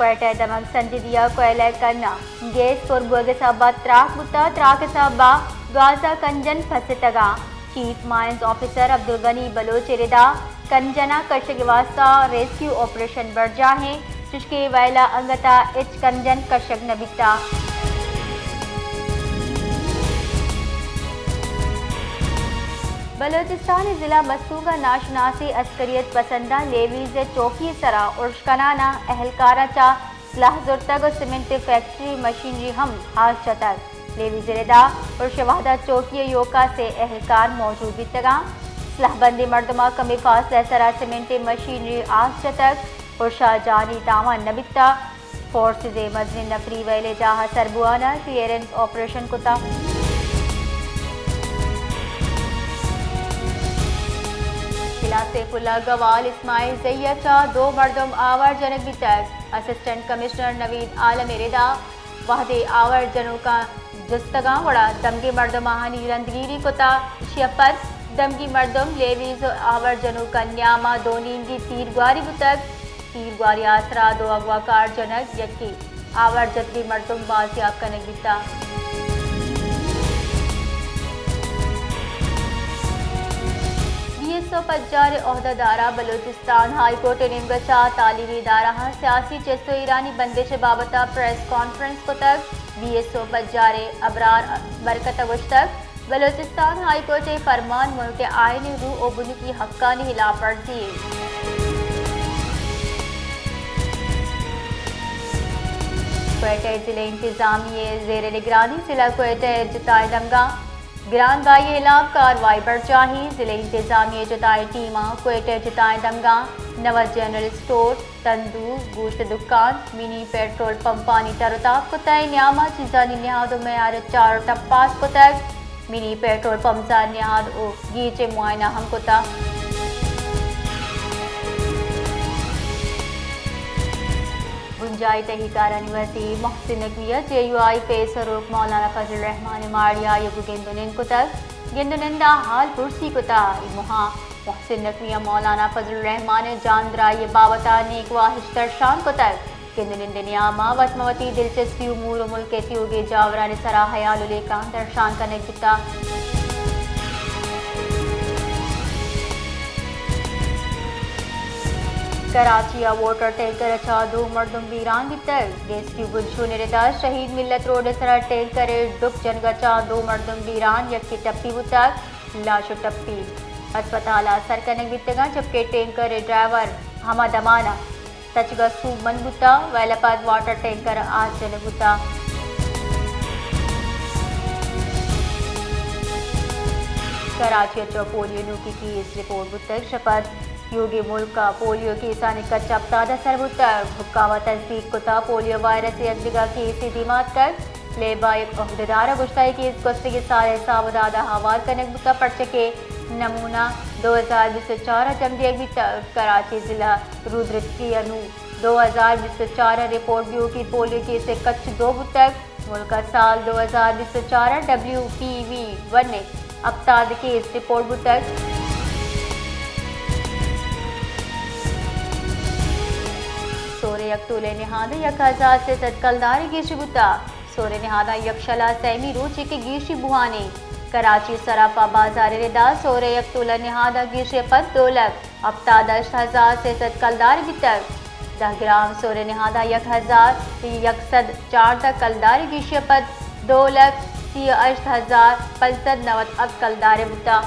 क्वेटा दमक संजिदिया कोयला करना गैस और बुगसाबा त्राक बुता त्राक साबा गाजा कंजन फसतगा chief mines officer Abdul Ghani Baloch रिदा कंजना कशग वास्ता रेस्क्यू ऑपरेशन बढ़ जाहे चुशके वैला अंगता इच कंजन कशग नबिता बलोचिस्तान जिला मस्तूगा नाशनासी अस्करियत पसंदा लेवीज चौकी सरा उर्शकनाना अहलकाराचा लहजुर्तग सीमेंट फैक्ट्री मशीनरी हम हाथ चतक लेवीज रिदा और शवादा चौकी योका से अहलकार मौजूद बितगा सलाहबंदी मर्दमा कमी फासला सरा सीमेंट मशीनरी आज चतक और शाहजानी दावा नबिता फोर्स मजनी नफरी वैले जहा सरबुआना क्लियरेंस ऑपरेशन कुता सैफुल्ला गवाल इस्माइल जैयचा दो मर्दम आवर जनक बितक असिस्टेंट कमिश्नर नवीद आलम रिदा वहदे आवर जनों का जस्तगा वड़ा दमगी मर्दम महानी रंदगिरी कोता शियपत दमगी मर्दम लेवीज आवर जनों का न्यामा दो नींगी तीर ग्वारी बुतक तीर ग्वारी आसरा दो अगवाकार जनक यकी आवर जतगी मर्दम बाजियाब कनक बिता पज्जार ओहदेदारा बलोचिस्तान हाई कोर्ट निमगचा तालीमी इदारा सियासी चेस्तो ईरानी बंदिश बाबता प्रेस कॉन्फ्रेंस को तक BSO पज्जारे अबरार बरकत तक बलोचिस्तान हाई कोर्ट फरमान मुल्क आईनी रू ओबुन की हक्कानी खिलाफ वर्जी क्वेटा जिले इंतजामिया जेर निगरानी जिला क्वेटा जताए दंगा गिरान गाई इलाम कार्रवाई बढ़ जाही जिले इंतजामिया जताए टीमा क्वेटा जताए दंगा नवा जनरल स्टोर तंदूर गोश्त दुकान मिनी पेट्रोल पंप पानी तरताब को तय न्यामा चीजानी निहाद मैार 4 टप्पास को तक मिनी पेट्रोल पंप सा निहाद ओ गीचे मुआयना हम कोता गुंजाई तहहीकारा निवासी मोहसिन नकविया JUI पेस रोक मौलाना फजल रहमान मारिया यगु गेंदुनिन को तक गेंदुनिंदा हाल पुरसी को ता मुहा मोहसिन नकविया मौलाना फजल रहमान जानदरा ये बावता नेकवा हिश्तर शान को तक गेंदुनिंद नियामा वतमवती दिलचस्पी उमूर मुल्क तियोगे जावरा ने सरा हयालुले का दर्शान का नगता कराची वोटर टैंकर अच्छा दो मर्दम वीरान बितर गैस की गुंशो निरदा शहीद मिल्लत रोड सरा टैंकर डुक जनगचा दो मर्दम वीरान यक्की टप्पी बुतक लाश टप्पी अस्पताल सरकनक बितगा जबकि टैंकर ड्राइवर हमा दमाना तचगा सू मन बुता वैलापाद वाटर टैंकर आज जन बुता कराची पोलियो की इस रिपोर्ट बुतक शपथ योगी मुल्क का पोलियो केसानी का चपतादा सरबुतर हुक्कावा तस्दीक कुता पोलियो वायरस यकदिगा केसी दिमाग कर लेबा एक अहदेदारा गुश्ताई की इस गस्ते के सारे सावदादा हवाल कनक बुता पर्चके नमूना 2024 जमदी भी कराची जिला रुद्रकी अनु 2024 रिपोर्ट भी की पोलियो के से कच्छ 2 बुतक मुल्क का साल 2024 WPV1 ने अबताद की इस रिपोर्ट बुतक सोरे यकतुले निहादा 1000 से तत्कलदारी गीशी बुता सोरे निहादा यक्षला सैमी रोची के गीशी बुहाने कराची सराफा बाजार रिदा सोरे यकतुला निहादा गीशी पद 2 लाख अबतादश 1000 से तत्कलदारी बितक 10 ग्राम सोरे निहादा 1000 यकसद 4 तत्कलदारी गीशी पद 2 लाख 30,000 590 अबकलदारी बुता